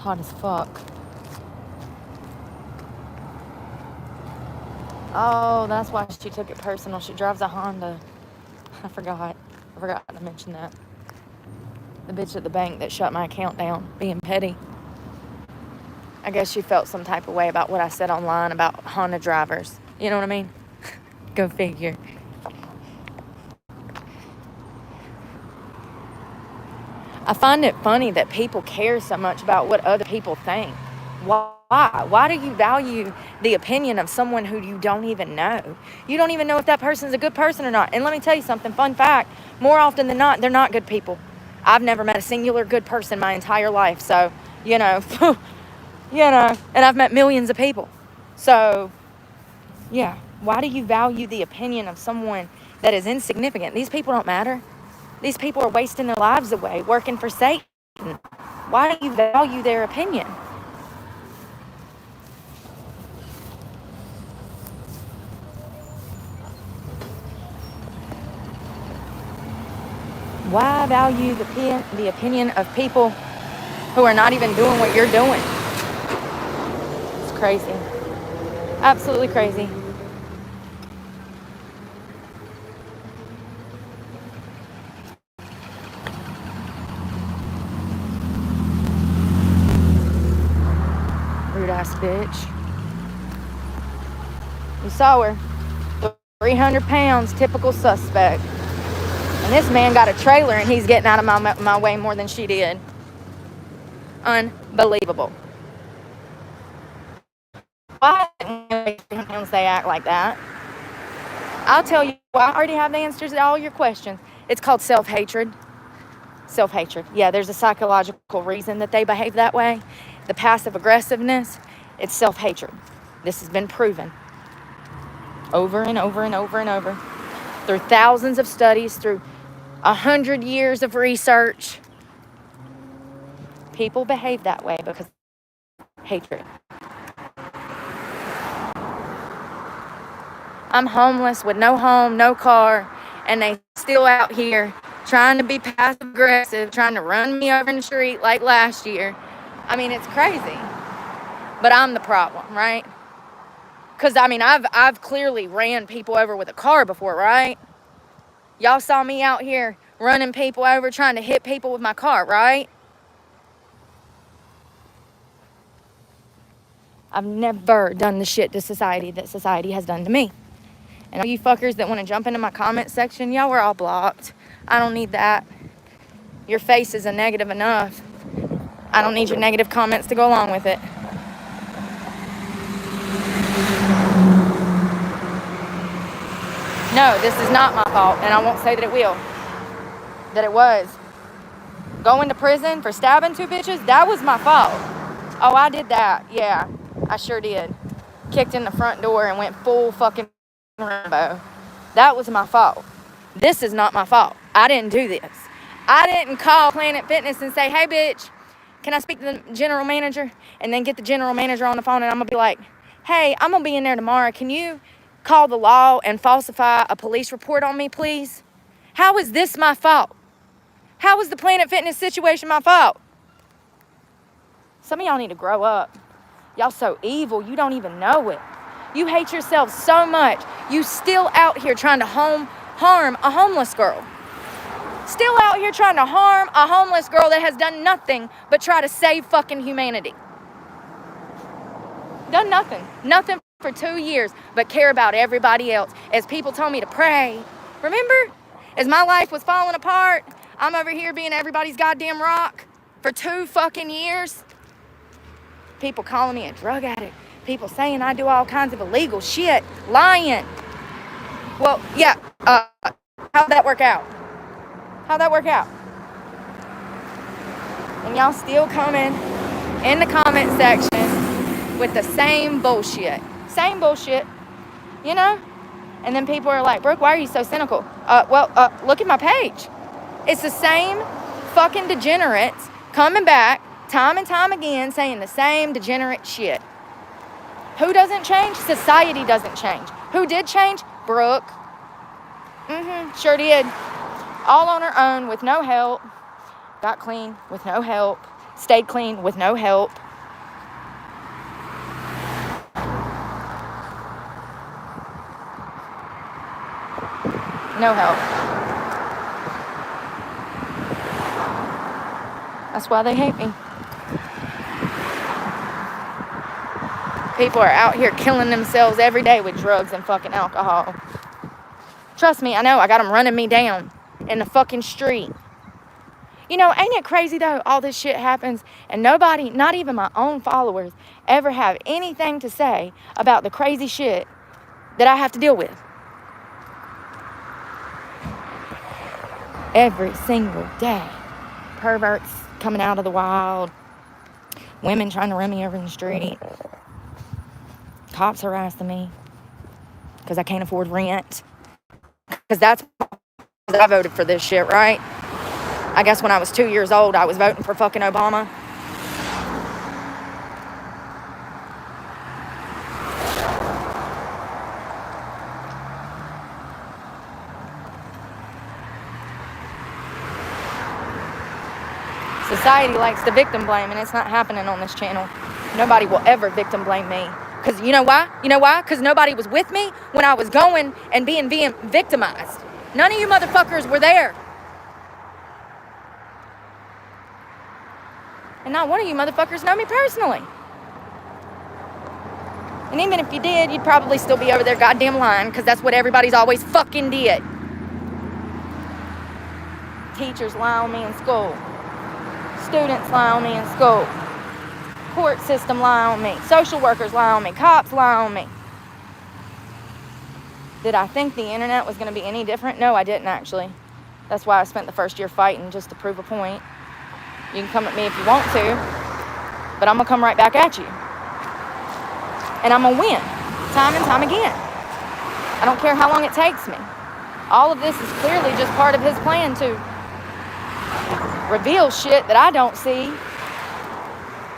hot as fuck. Oh, that's why she took it personal. She drives a Honda. I forgot to mention that. The bitch at the bank that shut my account down, being petty. I guess she felt some type of way about what I said online about Honda drivers. You know what I mean? Go figure. I find it funny that people care so much about what other people think. Why? Why do you value the opinion of someone who you don't even know? You don't even know if that person's a good person or not. And let me tell you something, fun fact, more often than not, they're not good people. I've never met a singular good person my entire life. So, and I've met millions of people. So, yeah, why do you value the opinion of someone that is insignificant? These people don't matter. These people are wasting their lives away, working for Satan. Why do you value their opinion? Why value the opinion of people who are not even doing what you're doing? It's crazy. Absolutely crazy. Rude ass bitch. You saw her. 300 pounds, typical suspect. And this man got a trailer and he's getting out of my way more than she did. Unbelievable. Why they act like that? I'll tell you why. I already have the answers to all your questions. It's called self-hatred. Self-hatred. Yeah, there's a psychological reason that they behave that way. The passive aggressiveness, it's self-hatred. This has been proven over and over and over and over through thousands of studies, through 100 years of research. People behave that way because of hatred. I'm homeless with no home, no car, and they still out here trying to be passive aggressive, trying to run me over in the street like last year. I mean, it's crazy. But I'm the problem, right? Because, I mean, I've clearly ran people over with a car before, right? Y'all saw me out here running people over, trying to hit people with my car, right? I've never done the shit to society that society has done to me. And all you fuckers that want to jump into my comment section, y'all were all blocked. I don't need that. Your face is a negative enough. I don't need your negative comments to go along with it. No, this is not my fault, and I won't say that it will. That it was. Going to prison for stabbing two bitches, that was my fault. Oh, I did that. Yeah, I sure did. Kicked in the front door and went full fucking Rambo. That was my fault. This is not my fault. I didn't do this. I didn't call Planet Fitness and say, hey, bitch, can I speak to the general manager? And then get the general manager on the phone and I'm going to be like, hey, I'm going to be in there tomorrow. Can you call the law and falsify a police report on me, please? How is this my fault? How is the Planet Fitness situation my fault? Some of y'all need to grow up. Y'all so evil, you don't even know it. You hate yourself so much. You still out here trying to harm a homeless girl. Still out here trying to harm a homeless girl that has done nothing but try to save fucking humanity. Done nothing. Nothing for 2 years but care about everybody else. As people told me to pray. Remember? As my life was falling apart, I'm over here being everybody's goddamn rock for 2 fucking years. People calling me a drug addict. People saying I do all kinds of illegal shit. Lying. Well, yeah. How'd that work out? How'd that work out? And y'all still coming in the comment section with the same bullshit. Same bullshit. You know? And then people are like, Brooke, why are you so cynical? Look at my page. It's the same fucking degenerates coming back time and time again saying the same degenerate shit. Who doesn't change? Society doesn't change. Who did change? Brooke. Sure did. All on her own with no help. Got clean with no help. stayed clean with no help. No help. That's why they hate me. People are out here killing themselves every day with drugs and fucking alcohol. Trust me, I know. I got them running me down in the fucking street. You know, ain't it crazy though? All this shit happens and nobody, not even my own followers, ever have anything to say about the crazy shit that I have to deal with. Every single day. Perverts coming out of the wild. Women trying to run me over in the street. Cops harassing me because I can't afford rent. Because that's I voted for this shit, right? I guess when I was 2 years old, I was voting for fucking Obama. Society likes to victim blame, and it's not happening on this channel. Nobody will ever victim blame me. Because you know why? You know why? Because nobody was with me when I was going and being victimized. None of you motherfuckers were there. And not one of you motherfuckers know me personally. And even if you did, you'd probably still be over there goddamn lying, because that's what everybody's always fucking did. Teachers lie on me in school. Students lie on me in school. Court system lie on me. Social workers lie on me. Cops lie on me. Did I think the internet was going to be any different? No, I didn't actually. That's why I spent the first year fighting, just to prove a point. You can come at me if you want to, but I'm going to come right back at you. And I'm going to win, time and time again. I don't care how long it takes me. All of this is clearly just part of his plan to reveal shit that I don't see.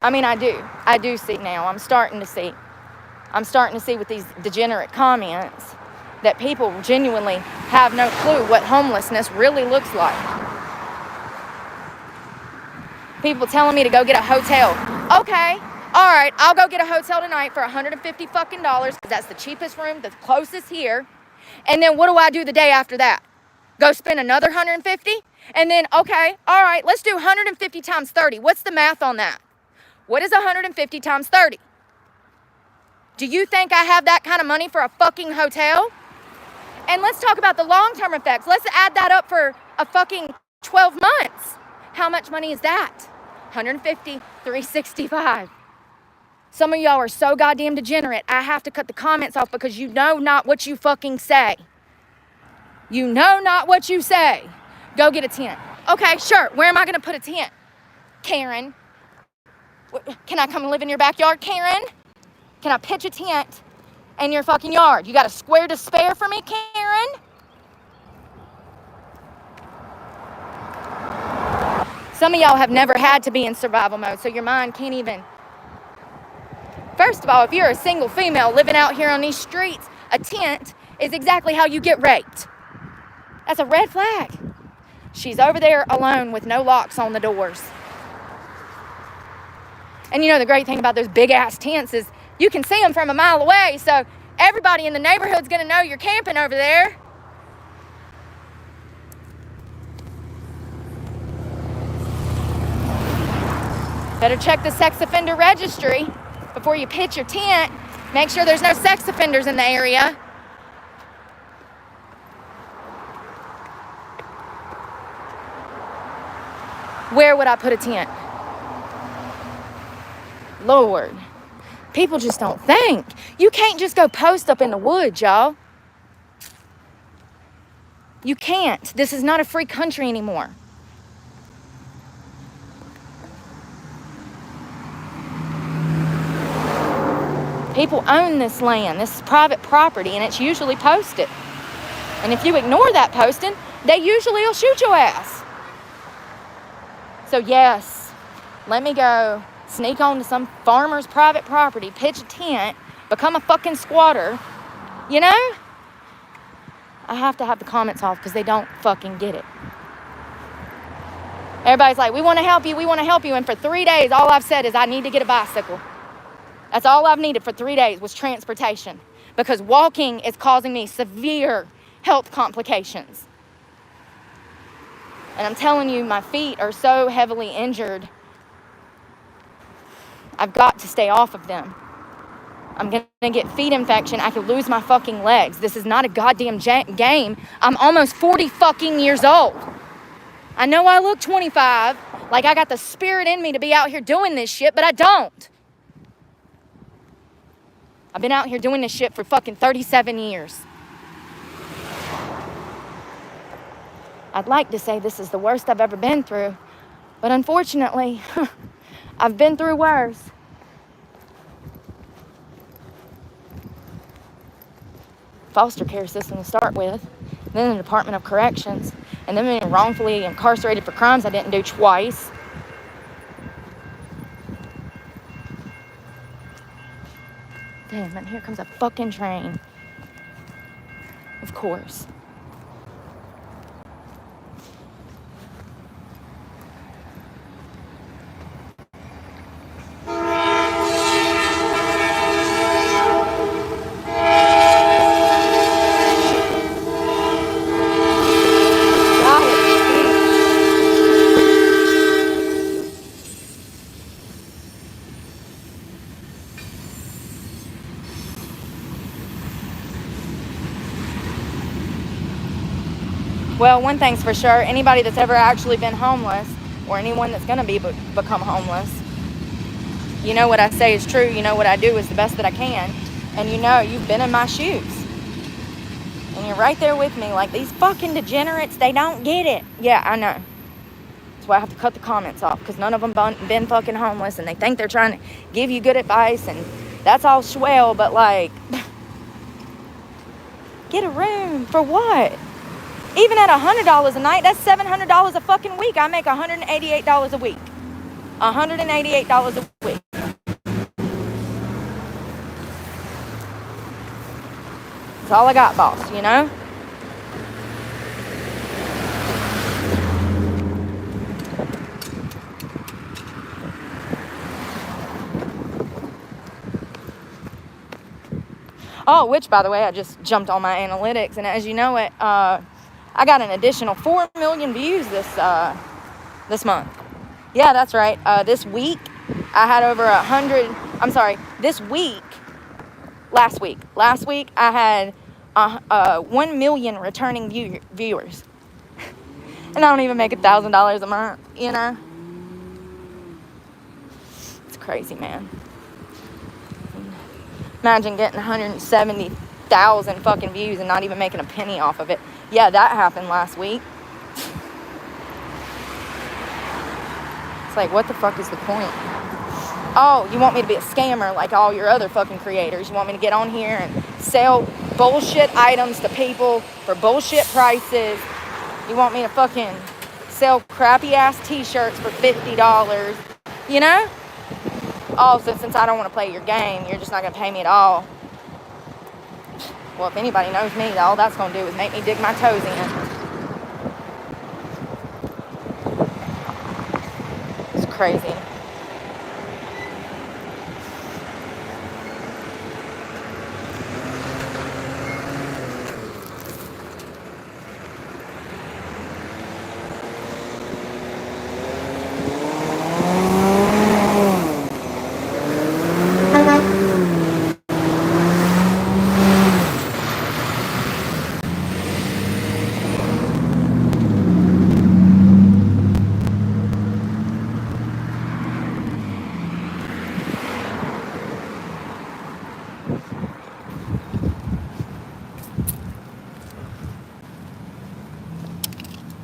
I mean, I do. I do see now. I'm starting to see. I'm starting to see with these degenerate comments that people genuinely have no clue what homelessness really looks like. People telling me to go get a hotel. Okay, all right, I'll go get a hotel tonight for $150 fucking dollars, because that's the cheapest room, the closest here. And then what do I do the day after that? Go spend another $150? And then, okay, all right, let's do 150 times 30. What's the math on that? What is 150 times 30? Do you think I have that kind of money for a fucking hotel? And let's talk about the long-term effects. Let's add that up for a fucking 12 months. How much money is that? 150, 365. Some of y'all are so goddamn degenerate, I have to cut the comments off because you know not what you fucking say. You know not what you say. Go get a tent. Okay, sure. Where am I going to put a tent? Karen. Can I come and live in your backyard, Karen? Can I pitch a tent in your fucking yard? You got a square to spare for me, Karen? Some of y'all have never had to be in survival mode, so your mind can't even. First of all, if you're a single female living out here on these streets, a tent is exactly how you get raped. That's a red flag. She's over there alone with no locks on the doors. And you know the great thing about those big-ass tents is you can see them from a mile away, so everybody in the neighborhood's going to know you're camping over there. Better check the sex offender registry before you pitch your tent. Make sure there's no sex offenders in the area. Where would I put a tent? Lord, people just don't think. You can't just go post up in the woods, y'all. You can't. This is not a free country anymore. People own this land. This is private property, and it's usually posted. And if you ignore that posting, they usually will shoot your ass. So yes, let me go sneak onto some farmer's private property, pitch a tent, become a fucking squatter. You know? I have to have the comments off because they don't fucking get it. Everybody's like, we want to help you, we want to help you. And for 3 days, all I've said is I need to get a bicycle. That's all I've needed for 3 days was transportation. Because walking is causing me severe health complications. And I'm telling you, my feet are so heavily injured. I've got to stay off of them. I'm going to get feet infection. I could lose my fucking legs. This is not a goddamn game. I'm almost 40 fucking years old. I know I look 25, like I got the spirit in me to be out here doing this shit, but I don't. I've been out here doing this shit for fucking 37 years. I'd like to say this is the worst I've ever been through, but unfortunately, I've been through worse. Foster care system to start with, then the Department of Corrections, and then being wrongfully incarcerated for crimes I didn't do twice. Damn, and here comes a fucking train. Of course. Well, one thing's for sure, anybody that's ever actually been homeless, or anyone that's going to become homeless, you know what I say is true, you know what I do is the best that I can, and you know you've been in my shoes. And you're right there with me, like, these fucking degenerates, they don't get it. Yeah, I know. That's why I have to cut the comments off, because none of them been fucking homeless, and they think they're trying to give you good advice, and that's all swell, but, like, get a room for what? Even at $100 a night, that's $700 a fucking week. I make $188 a week. $188 a week. That's all I got, boss, you know? Oh, which, by the way, I just jumped on my analytics, and as you know it, I got an additional 4 million views this month. Yeah, that's right. This week, I had over 100. I'm sorry. Last week, I had 1 million returning viewers, and I don't even make $1,000 a month. You know, it's crazy, man. Imagine getting 170,000 fucking views and not even making a penny off of it. Yeah, that happened last week. It's like, what the fuck is the point? Oh, you want me to be a scammer like all your other fucking creators? You want me to get on here and sell bullshit items to people for bullshit prices? You want me to fucking sell crappy ass t-shirts for $50? You know? Oh, so since I don't want to play your game, you're just not going to pay me at all. Well, if anybody knows me, all that's going to do is make me dig my toes in. It's crazy.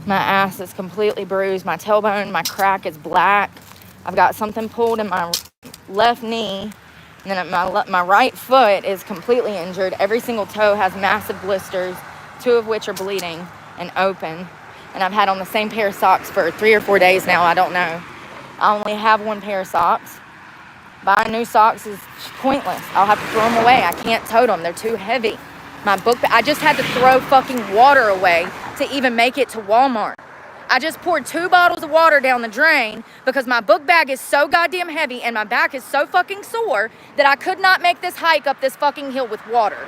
My ass is completely bruised. My tailbone, my crack is black. I've got something pulled in my left knee. And then my right foot is completely injured. Every single toe has massive blisters, 2 of which are bleeding and open. And I've had on the same pair of socks for 3 or 4 days now. I don't know. I only have 1 pair of socks. Buying new socks is pointless. I'll have to throw them away. I can't tote them. They're too heavy. My book, I just had to throw fucking water away to even make it to Walmart. I just poured 2 bottles of water down the drain because my book bag is so goddamn heavy and my back is so fucking sore that I could not make this hike up this fucking hill with water.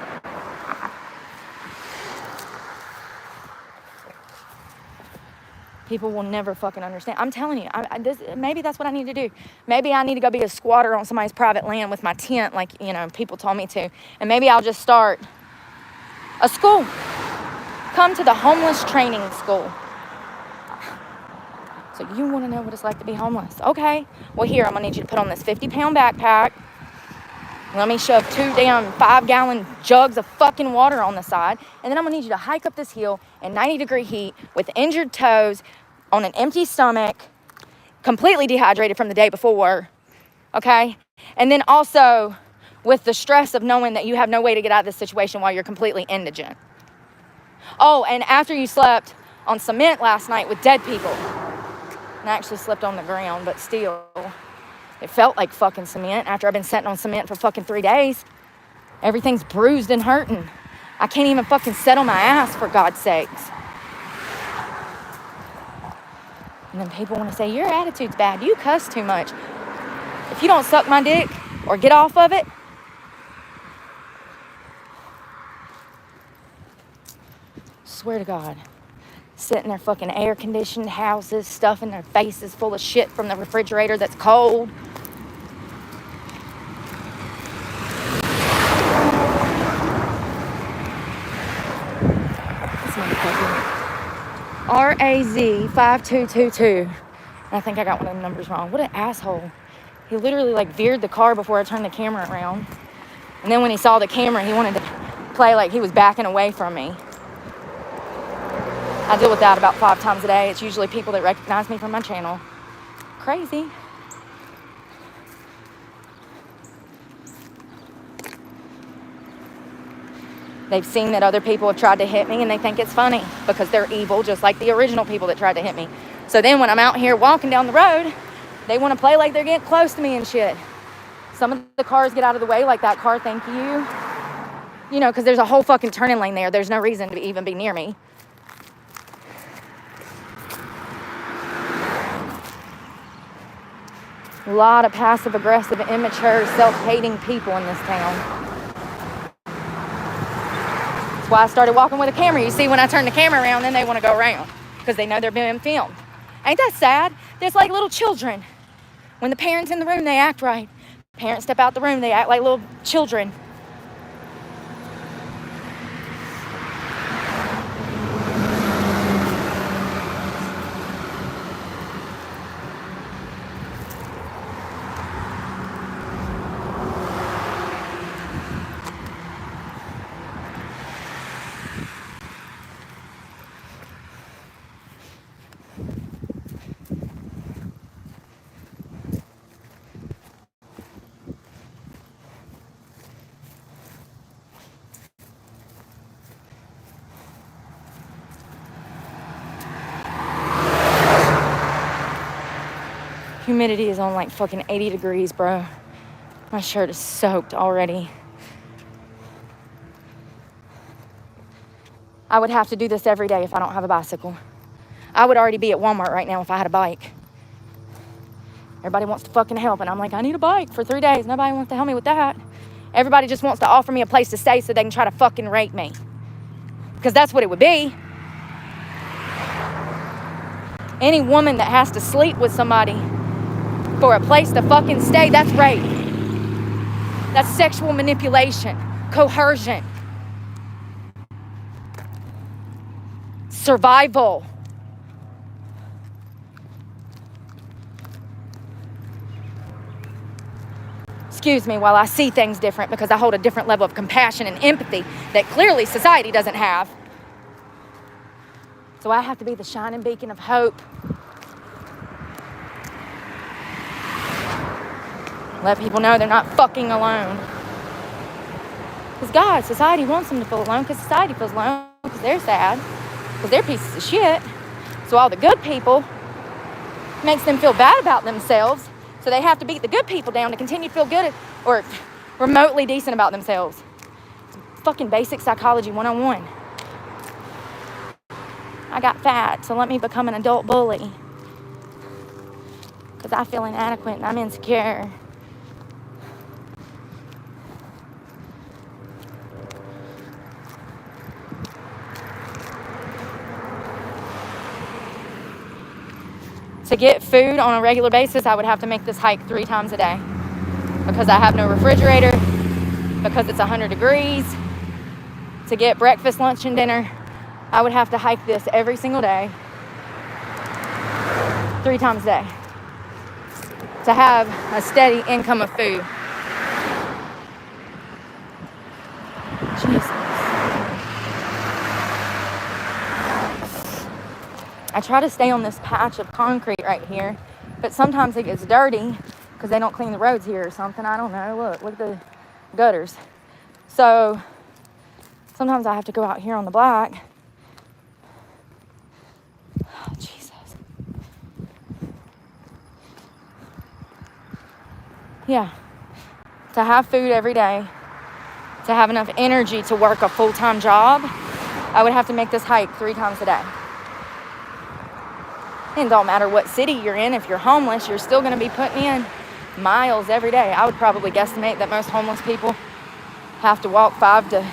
People will never fucking understand. I'm telling you, maybe that's what I need to do. Maybe I need to go be a squatter on somebody's private land with my tent, like, you know, people told me to. And maybe I'll just start a school. Come to the homeless training school. So you want to know what it's like to be homeless? Okay. Well, here, I'm going to need you to put on this 50-pound backpack. Let me shove 2 damn 5-gallon jugs of fucking water on the side. And then I'm going to need you to hike up this hill in 90-degree heat with injured toes, on an empty stomach, completely dehydrated from the day before, okay? And then also with the stress of knowing that you have no way to get out of this situation while you're completely indigent. Oh, and after you slept on cement last night with dead people, and I actually slept on the ground, but still, it felt like fucking cement after I've been sitting on cement for fucking 3 days. Everything's bruised and hurting. I can't even fucking sit on my ass, for God's sakes. And then people want to say, your attitude's bad. You cuss too much. If you don't suck my dick or get off of it, swear to God, sit in their fucking air-conditioned houses, stuffing their faces full of shit from the refrigerator that's cold. This motherfucker. RAZ5222. I think I got one of the numbers wrong. What an asshole. He literally like veered the car before I turned the camera around. And then when he saw the camera, he wanted to play like he was backing away from me. I deal with that about 5 times a day. It's usually people that recognize me from my channel. Crazy. They've seen that other people have tried to hit me and they think it's funny because they're evil, just like the original people that tried to hit me. So then when I'm out here walking down the road, they want to play like they're getting close to me and shit. Some of the cars get out of the way, like that car, thank you. You know, because there's a whole fucking turning lane there. There's no reason to even be near me. A lot of passive-aggressive, immature, self-hating people in this town. That's why I started walking with a camera. You see, when I turn the camera around, then they want to go around because they know they're being filmed. Ain't that sad? There's like little children. When the parents in the room, they act right. Parents step out the room, they act like little children. Humidity is on like fucking 80 degrees, bro. My shirt is soaked already. I would have to do this every day if I don't have a bicycle. I would already be at Walmart right now if I had a bike. Everybody wants to fucking help, and I'm like, I need a bike for 3 days. Nobody wants to help me with that. Everybody just wants to offer me a place to stay so they can try to fucking rape me. Because that's what it would be. Any woman that has to sleep with somebody for a place to fucking stay, that's rape. That's sexual manipulation, coercion, survival. Excuse me while I see things different because I hold a different level of compassion and empathy that clearly society doesn't have. So I have to be the shining beacon of hope. Let people know they're not fucking alone. Because God, society wants them to feel alone because society feels alone because they're sad, because they're pieces of shit. So all the good people makes them feel bad about themselves, so they have to beat the good people down to continue to feel good or remotely decent about themselves. It's fucking basic psychology 101. I got fat, so let me become an adult bully. Because I feel inadequate and I'm insecure. To get food on a regular basis, I would have to make this hike 3 times a day. Because I have no refrigerator, because it's 100 degrees. To get breakfast, lunch, and dinner, I would have to hike this every single day, 3 times a day, to have a steady income of food. Jesus. I try to stay on this patch of concrete right here, but sometimes it gets dirty because they don't clean the roads here or something. I don't know. Look at the gutters. So sometimes I have to go out here on the black. Oh, Jesus. Yeah. To have food every day, to have enough energy to work a full-time job, I would have to make this hike 3 times a day. It don't matter what city you're in. If you're homeless, you're still going to be putting in miles every day. I would probably guesstimate that most homeless people have to walk 5 to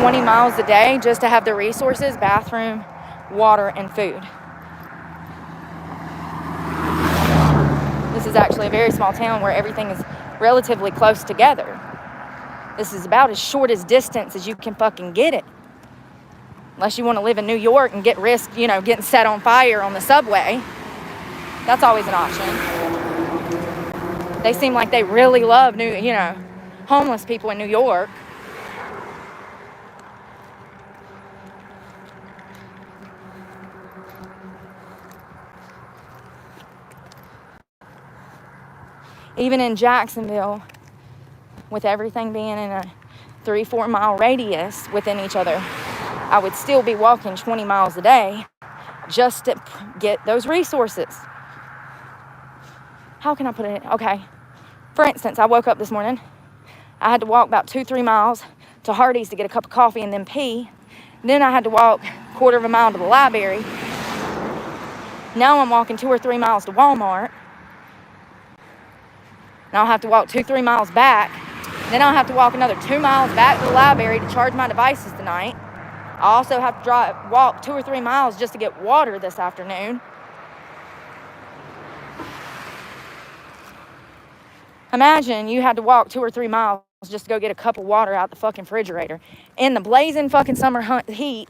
20 miles a day just to have the resources, bathroom, water, and food. This is actually a very small town where everything is relatively close together. This is about as short as distance as you can fucking get it. Unless you want to live in New York and get risked, getting set on fire on the subway. That's always an option. They seem like they really love homeless people in New York. Even in Jacksonville, with everything being in a 3-4 mile radius within each other, I would still be walking 20 miles a day just to get those resources. How can I put it? Okay. For instance, I woke up this morning. I had to walk about 2-3 miles to Hardee's to get a cup of coffee and then pee. Then I had to walk 1/4 mile to the library. Now I'm walking 2 or 3 miles to Walmart. Now I'll have to walk 2-3 miles back. Then I'll have to walk another 2 miles back to the library to charge my devices tonight. I also have to walk 2 or 3 miles just to get water this afternoon. Imagine you had to walk 2 or 3 miles just to go get a cup of water out the fucking refrigerator in the blazing fucking summer heat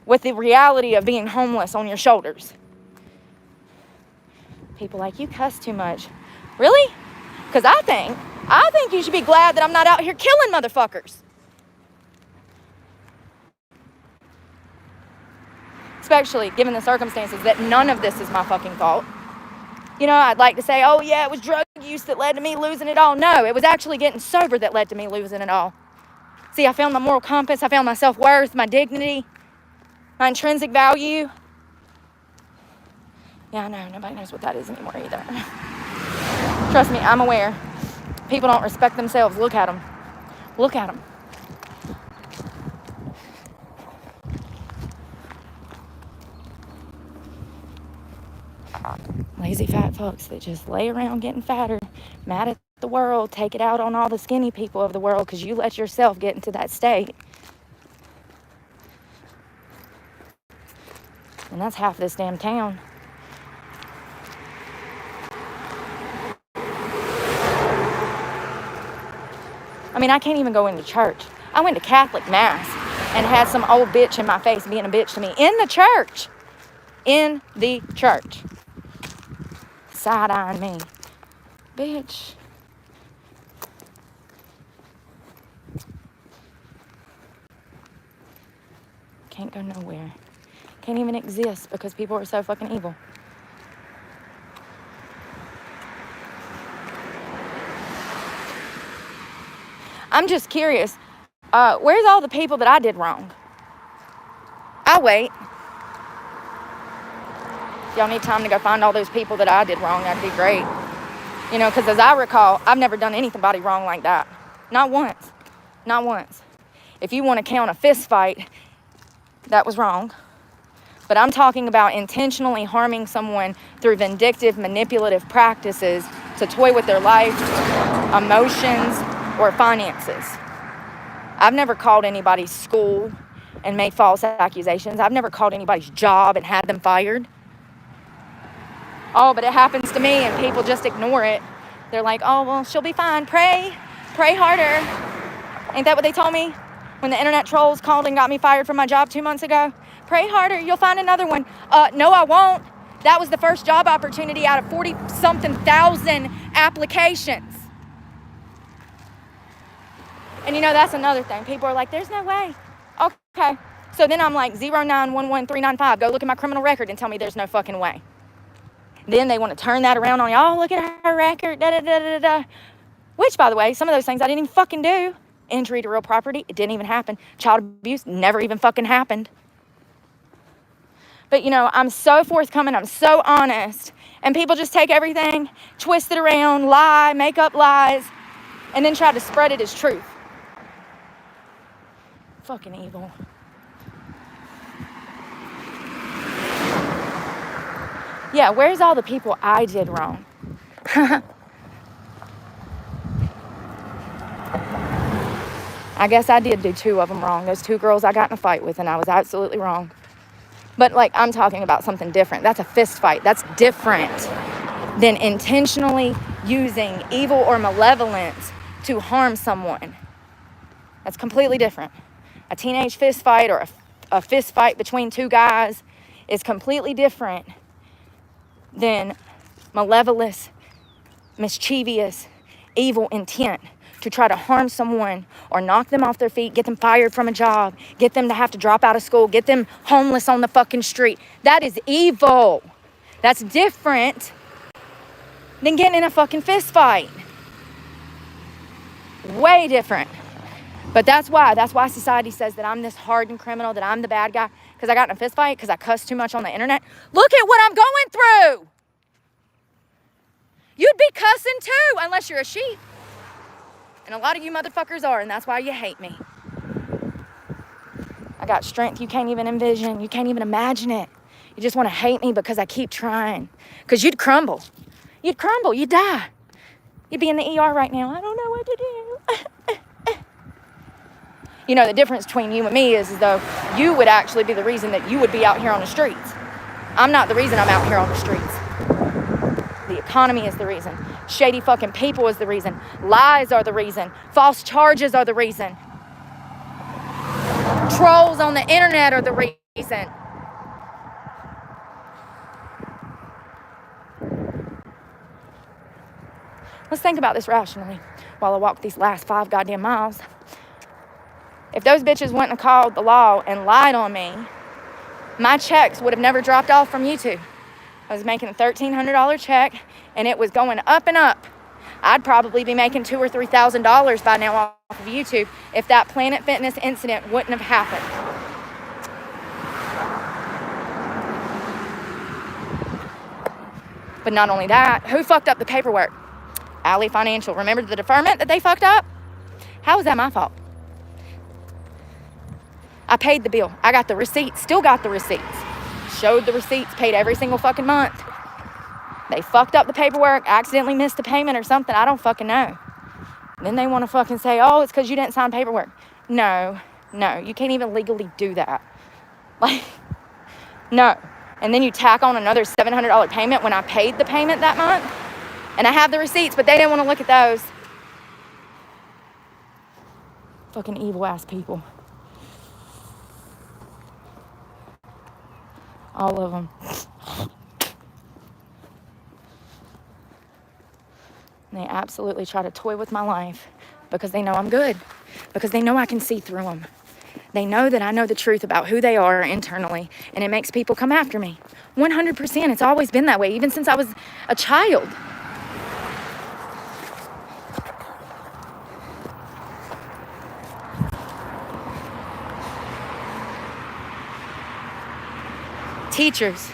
with the reality of being homeless on your shoulders. People like, you cuss too much. Really? Because I think you should be glad that I'm not out here killing motherfuckers. Especially given the circumstances that none of this is my fucking fault. I'd like to say, oh yeah, it was drug use that led to me losing it all. No, it was actually getting sober that led to me losing it all. See, I found my moral compass. I found my self-worth, my dignity, my intrinsic value. Yeah, I know. Nobody knows what that is anymore either. Trust me, I'm aware. People don't respect themselves. Look at them. Look at them. Lazy fat fucks that just lay around getting fatter, mad at the world, take it out on all the skinny people of the world because you let yourself get into that state. And that's half this damn town. I mean, I can't even go into church. I went to Catholic Mass and had some old bitch in my face being a bitch to me in the church. In the church. Side-eyeing me. Bitch. Can't go nowhere. Can't even exist because people are so fucking evil. I'm just curious. Where's all the people that I did wrong? I'll wait. Y'all need time to go find all those people that I did wrong. That'd be great. Because as I recall, I've never done anybody wrong like that. Not once. Not once. If you want to count a fist fight, that was wrong. But I'm talking about intentionally harming someone through vindictive, manipulative practices to toy with their life, emotions, or finances. I've never called anybody's school and made false accusations. I've never called anybody's job and had them fired. Oh, but it happens to me and people just ignore it. They're like, oh, well, she'll be fine. Pray harder. Ain't that what they told me when the internet trolls called and got me fired from my job 2 months ago? Pray harder, you'll find another one. No, I won't. That was the first job opportunity out of 40-something thousand applications. And that's another thing. People are like, there's no way. Okay. So then I'm like, 0911395. Go look at my criminal record and tell me there's no fucking way. Then they want to turn that around on you. Oh, look at her record. Da, da, da, da, da. Which, by the way, some of those things I didn't even fucking do. Injury to real property, it didn't even happen. Child abuse, never even fucking happened. But, I'm so forthcoming. I'm so honest. And people just take everything, twist it around, lie, make up lies, and then try to spread it as truth. Fucking evil. Yeah, where's all the people I did wrong? I guess I did do 2 of them wrong. Those 2 girls I got in a fight with, and I was absolutely wrong. But, I'm talking about something different. That's a fist fight. That's different than intentionally using evil or malevolence to harm someone. That's completely different. A teenage fist fight or a fist fight between 2 guys is completely different than malevolous, mischievous, evil intent to try to harm someone or knock them off their feet, get them fired from a job, get them to have to drop out of school, get them homeless on the fucking street. That is evil. That's different than getting in a fucking fist fight. Way different. But that's why society says that I'm this hardened criminal, that I'm the bad guy, because I got in a fist fight, because I cussed too much on the internet. Look at what I'm going through. You'd be cussing too, unless you're a sheep. And a lot of you motherfuckers are, and that's why you hate me. I got strength you can't even envision. You can't even imagine it. You just want to hate me because I keep trying. Because you'd crumble. You'd crumble. You'd die. You'd be in the ER right now. I don't know what to do. The difference between you and me is though you would actually be the reason that you would be out here on the streets. I'm not the reason I'm out here on the streets. The economy is the reason. Shady fucking people is the reason. Lies are the reason. False charges are the reason. Trolls on the internet are the reason. Let's think about this rationally while I walk these last 5 goddamn miles. If those bitches went and called the law and lied on me, my checks would have never dropped off from YouTube. I was making a $1,300 check, and it was going up and up. I'd probably be making $2,000 or $3,000 by now off of YouTube if that Planet Fitness incident wouldn't have happened. But not only that, who fucked up the paperwork? Alley Financial. Remember the deferment that they fucked up? How was that my fault? I paid the bill. I got the receipts. Still got the receipts. Showed the receipts. Paid every single fucking month. They fucked up the paperwork. Accidentally missed the payment or something. I don't fucking know. Then they want to fucking say, oh, it's because you didn't sign paperwork. No. You can't even legally do that. No. And then you tack on another $700 payment when I paid the payment that month. And I have the receipts, but they didn't want to look at those. Fucking evil ass people. All of them. And they absolutely try to toy with my life because they know I'm good. Because they know I can see through them. They know that I know the truth about who they are internally. And it makes people come after me. 100%. It's always been that way, even since I was a child. Teachers.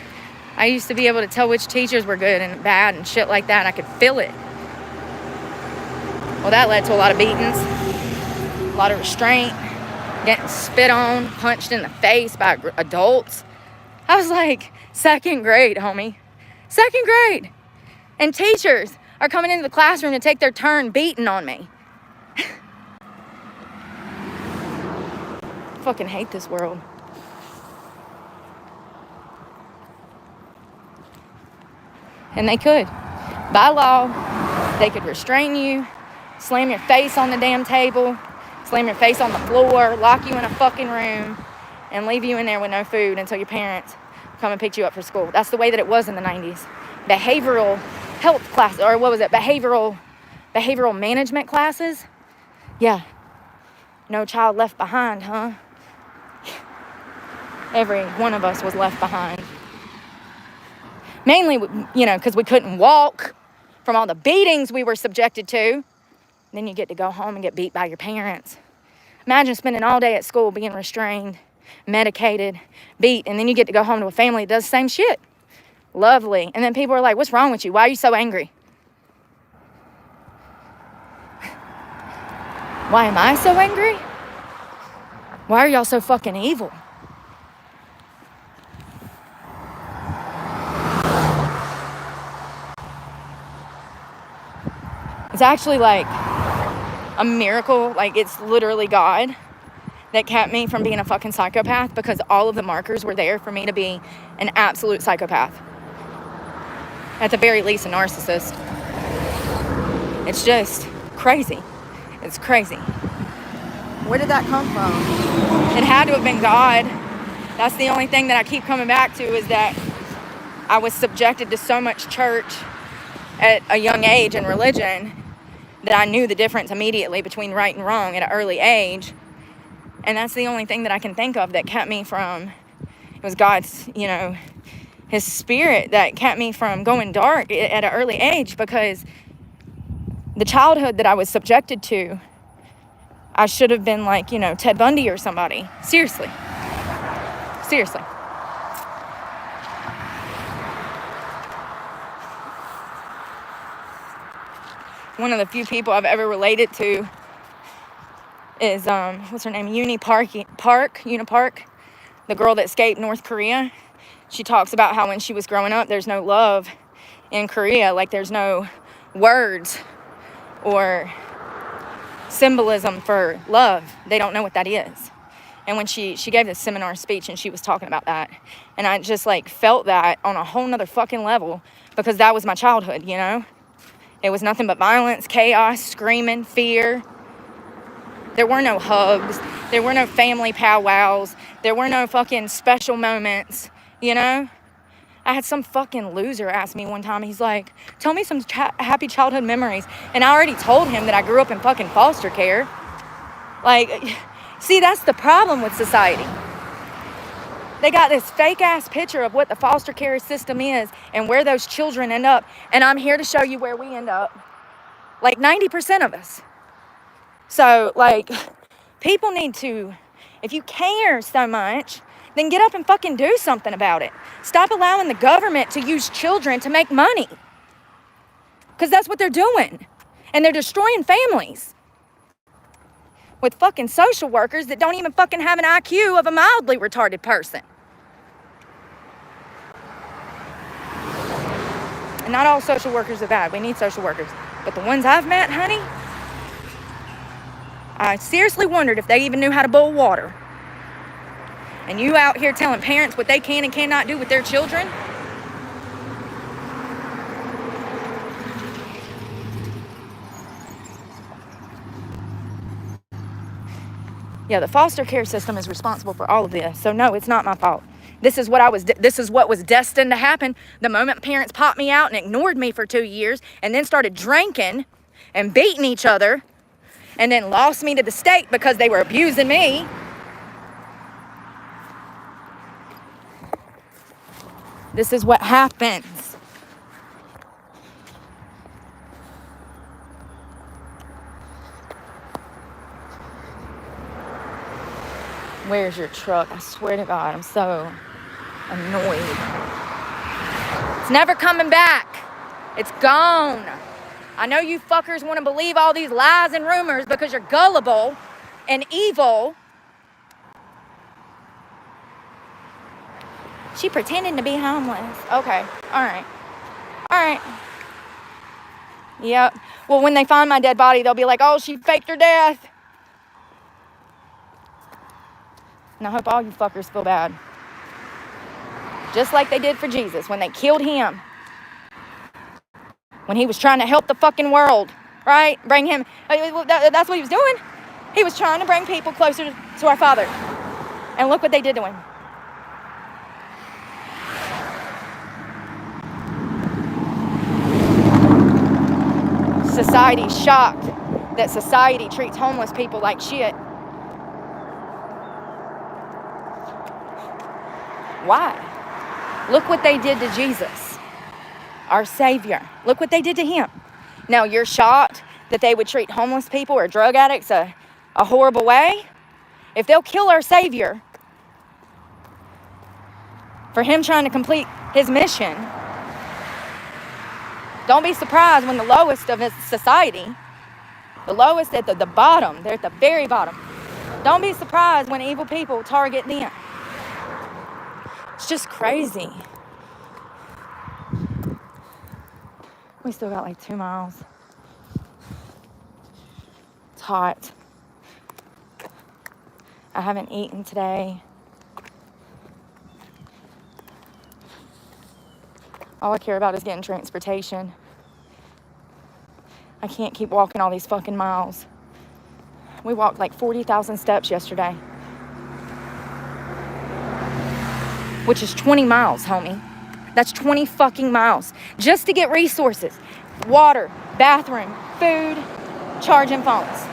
I used to be able to tell which teachers were good and bad and shit like that. I could feel it. Well, that led to a lot of beatings, a lot of restraint, getting spit on, punched in the face by adults. I was like, 2nd grade, homie. 2nd grade. And teachers are coming into the classroom to take their turn beating on me. Fucking hate this world. And they could. By law, they could restrain you, slam your face on the damn table, slam your face on the floor, lock you in a fucking room, and leave you in there with no food until your parents come and pick you up for school. That's the way that it was in the 90s. Behavioral health class, or what was it? Behavioral management classes? Yeah. No child left behind, huh? Every one of us was left behind. Mainly, because we couldn't walk from all the beatings we were subjected to. Then you get to go home and get beat by your parents. Imagine spending all day at school being restrained, medicated, beat, and then you get to go home to a family that does the same shit. Lovely. And then people are like, what's wrong with you? Why are you so angry? Why am I so angry? Why are y'all so fucking evil? It's actually like a miracle. Like, it's literally God that kept me from being a fucking psychopath, because all of the markers were there for me to be an absolute psychopath. At the very least, a narcissist. It's just crazy. It's crazy. Where did that come from? It had to have been God. That's the only thing that I keep coming back to, is that I was subjected to so much church at a young age and religion that I knew the difference immediately between right and wrong at an early age. And that's the only thing that I can think of that kept me from, it was God's, his spirit that kept me from going dark at an early age, because the childhood that I was subjected to, I should have been like, Ted Bundy or somebody. Seriously. Seriously. One of the few people I've ever related to is, what's her name? Unipark, the girl that escaped North Korea. She talks about how when she was growing up, there's no love in Korea. Like, there's no words or symbolism for love. They don't know what that is. And when she gave this seminar speech and she was talking about that, and I just felt that on a whole nother fucking level, because that was my childhood, It was nothing but violence, chaos, screaming, fear. There were no hugs. There were no family powwows. There were no fucking special moments, I had some fucking loser ask me one time, he's like, tell me some happy childhood memories. And I already told him that I grew up in fucking foster care. See, that's the problem with society. They got this fake ass picture of what the foster care system is and where those children end up. And I'm here to show you where we end up. 90% of us. So, people need to, if you care so much, then get up and fucking do something about it. Stop allowing the government to use children to make money. Because that's what they're doing. And they're destroying families. With fucking social workers that don't even fucking have an IQ of a mildly retarded person. And not all social workers are bad. We need social workers. But the ones I've met, honey, I seriously wondered if they even knew how to boil water. And you out here telling parents what they can and cannot do with their children? Yeah, the foster care system is responsible for all of this. So no, it's not my fault. This is what was destined to happen. The moment parents popped me out and ignored me for 2 years and then started drinking and beating each other and then lost me to the state because they were abusing me. This is what happens. Where's your truck? I swear to God, I'm so annoyed. It's never coming back. It's gone. I know you fuckers want to believe all these lies and rumors because you're gullible and evil. She pretending to be homeless. Okay. All right. All right. Yep. Well, when they find my dead body, they'll be like, oh, she faked her death. And I hope all you fuckers feel bad. Just like they did for Jesus when they killed him. When he was trying to help the fucking world. Right? Bring him. That's what he was doing. He was trying to bring people closer to our Father. And look what they did to him. Society's shocked that society treats homeless people like shit. Why? Look what they did to Jesus, our Savior. Look what they did to him. Now, you're shocked that they would treat homeless people or drug addicts a horrible way? If they'll kill our Savior for him trying to complete his mission, don't be surprised when the lowest of his society, the lowest at the bottom, they're at the very bottom. Don't be surprised when evil people target them. It's just crazy. We still got like 2 miles. It's hot. I haven't eaten today. All I care about is getting transportation. I can't keep walking all these fucking miles. We walked like 40,000 steps yesterday. Which is 20 miles, homie. That's 20 fucking miles. Just to get resources. Water, bathroom, food, charging phones.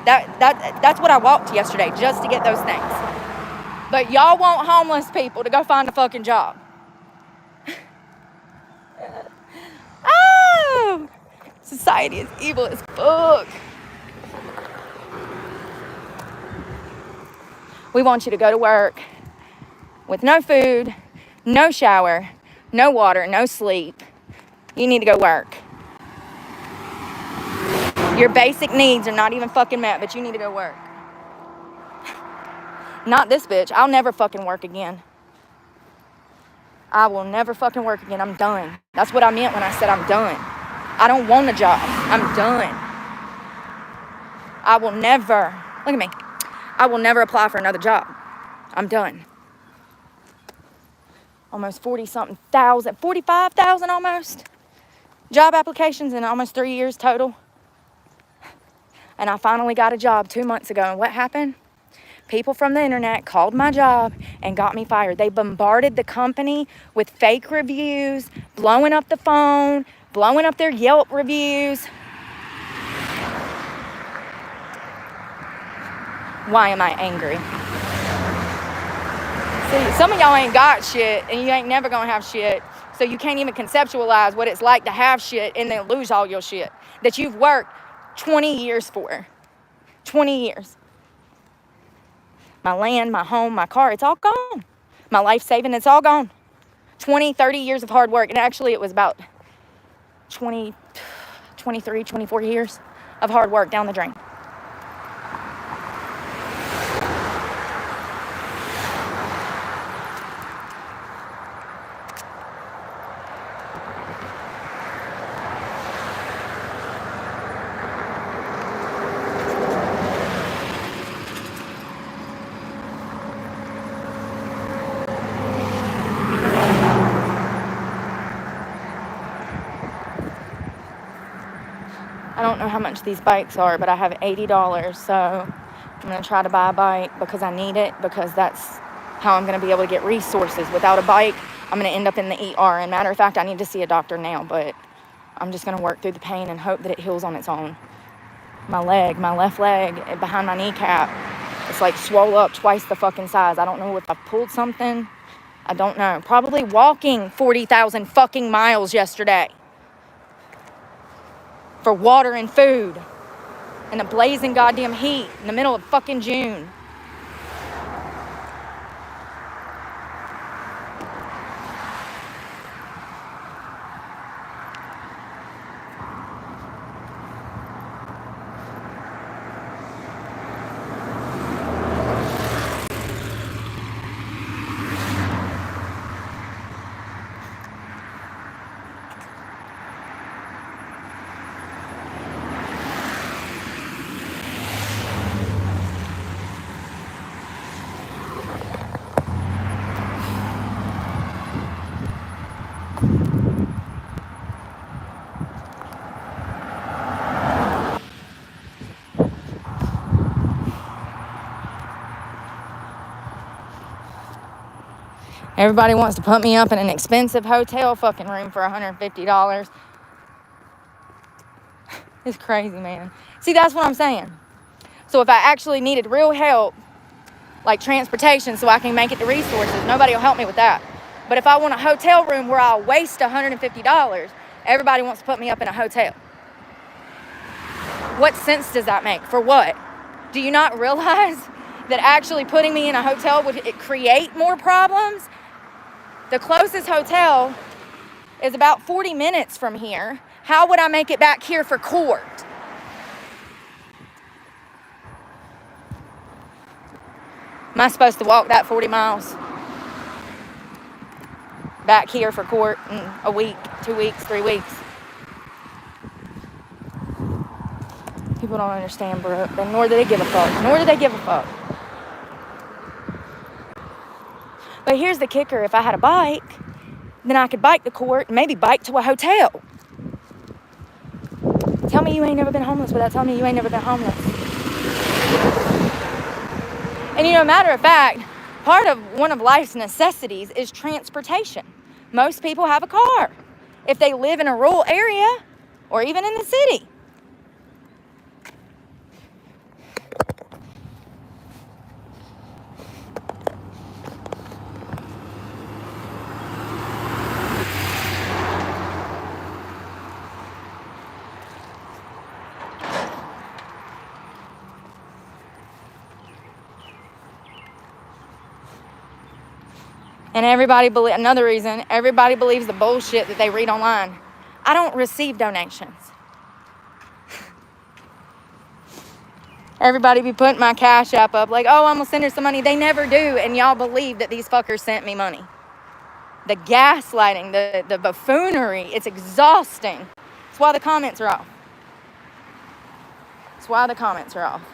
That's what I walked yesterday, just to get those things. But y'all want homeless people to go find a fucking job. Oh! Society is evil as fuck. We want you to go to work with no food, no shower, no water, no sleep. You need to go work. Your basic needs are not even fucking met, but you need to go work. Not this bitch. I'll never fucking work again. I will never fucking work again. I'm done. That's what I meant when I said I'm done. I don't want a job. I'm done. I will never, look at me. I will never apply for another job. I'm done. Almost 40-something thousand, 45,000 almost. Job applications in almost 3 years total. And I finally got a job 2 months ago. And what happened? People from the internet called my job and got me fired. They bombarded the company with fake reviews, blowing up the phone, blowing up their Yelp reviews. Why am I angry? See, some of y'all ain't got shit, and you ain't never gonna have shit, so you can't even conceptualize what it's like to have shit and then lose all your shit that you've worked 20 years for. 20 years. My land, my home, my car, it's all gone. My life saving, it's all gone. 20, 30 years of hard work. And actually, it was about 20, 23, 24 years of hard work down the drain. I don't know how much these bikes are, but I have $80, so I'm going to try to buy a bike because I need it, because that's how I'm going to be able to get resources. Without a bike, I'm going to end up in the ER. And matter of fact, I need to see a doctor now, but I'm just going to work through the pain and hope that it heals on its own. My leg, my left leg, behind my kneecap, it's like swole up twice the fucking size. I don't know if I pulled something. I don't know. Probably walking 40,000 fucking miles yesterday for water and food in the blazing goddamn heat in the middle of fucking June. Everybody wants to put me up in an expensive hotel fucking room for $150. It's crazy, man. See, that's what I'm saying. So if I actually needed real help, like transportation so I can make it to resources, nobody will help me with that. But if I want a hotel room where I'll waste $150, everybody wants to put me up in a hotel. What sense does that make? For what? Do you not realize that actually putting me in a hotel would create more problems? The closest hotel is about 40 minutes from here. How would I make it back here for court? Am I supposed to walk that 40 miles back here for court in a week, 2 weeks, 3 weeks? People don't understand, Brooke, and nor do they give a fuck. Nor do they give a fuck. But here's the kicker. If I had a bike, then I could bike to court and maybe bike to a hotel. Tell me you ain't never been homeless without telling me you ain't never been homeless. And matter of fact, part of one of life's necessities is transportation. Most people have a car if they live in a rural area or even in the city. And another reason, everybody believes the bullshit that they read online. I don't receive donations. Everybody be putting my Cash App up like, oh, I'm going to send her some money. They never do, and y'all believe that these fuckers sent me money. The gaslighting, the buffoonery, it's exhausting. That's why the comments are off.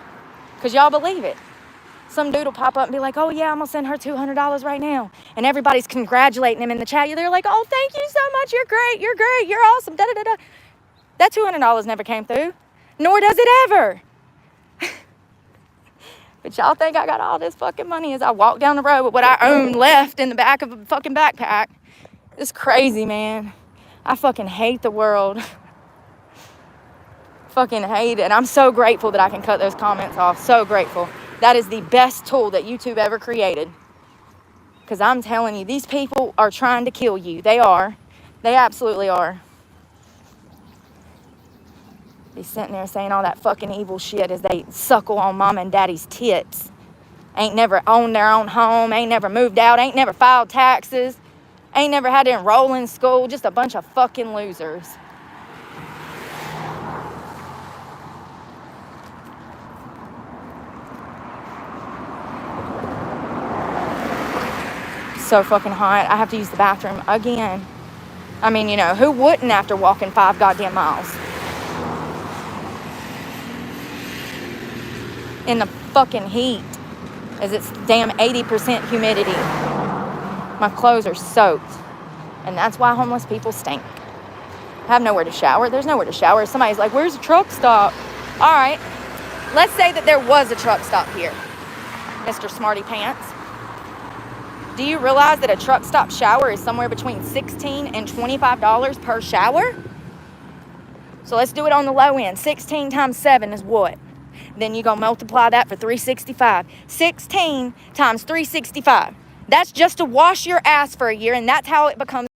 Because y'all believe it. Some dude will pop up and be like, oh, yeah, I'm going to send her $200 right now. And everybody's congratulating him in the chat. They're like, oh, thank you so much. You're great. You're awesome. Da-da-da-da. That $200 never came through. Nor does it ever. But y'all think I got all this fucking money as I walk down the road with what I own left in the back of a fucking backpack. It's crazy, man. I fucking hate the world. Fucking hate it. And I'm so grateful that I can cut those comments off. So grateful. That is the best tool that YouTube ever created. Because I'm telling you, these people are trying to kill you. They are. They absolutely are. Be sitting there saying all that fucking evil shit as they suckle on mom and daddy's tits. Ain't never owned their own home. Ain't never moved out. Ain't never filed taxes. Ain't never had to enroll in school. Just a bunch of fucking losers. So fucking hot. I have to use the bathroom again. I mean, who wouldn't after walking 5 goddamn miles? In the fucking heat. As it's damn 80% humidity. My clothes are soaked. And that's why homeless people stink. I have nowhere to shower. There's nowhere to shower. Somebody's like, where's the truck stop? All right. Let's say that there was a truck stop here, Mr. Smarty Pants. Do you realize that a truck stop shower is somewhere between $16 and $25 per shower? So let's do it on the low end. 16 times 7 is what? Then you're going to multiply that for 365. 16 times 365. That's just to wash your ass for a year, and that's how it becomes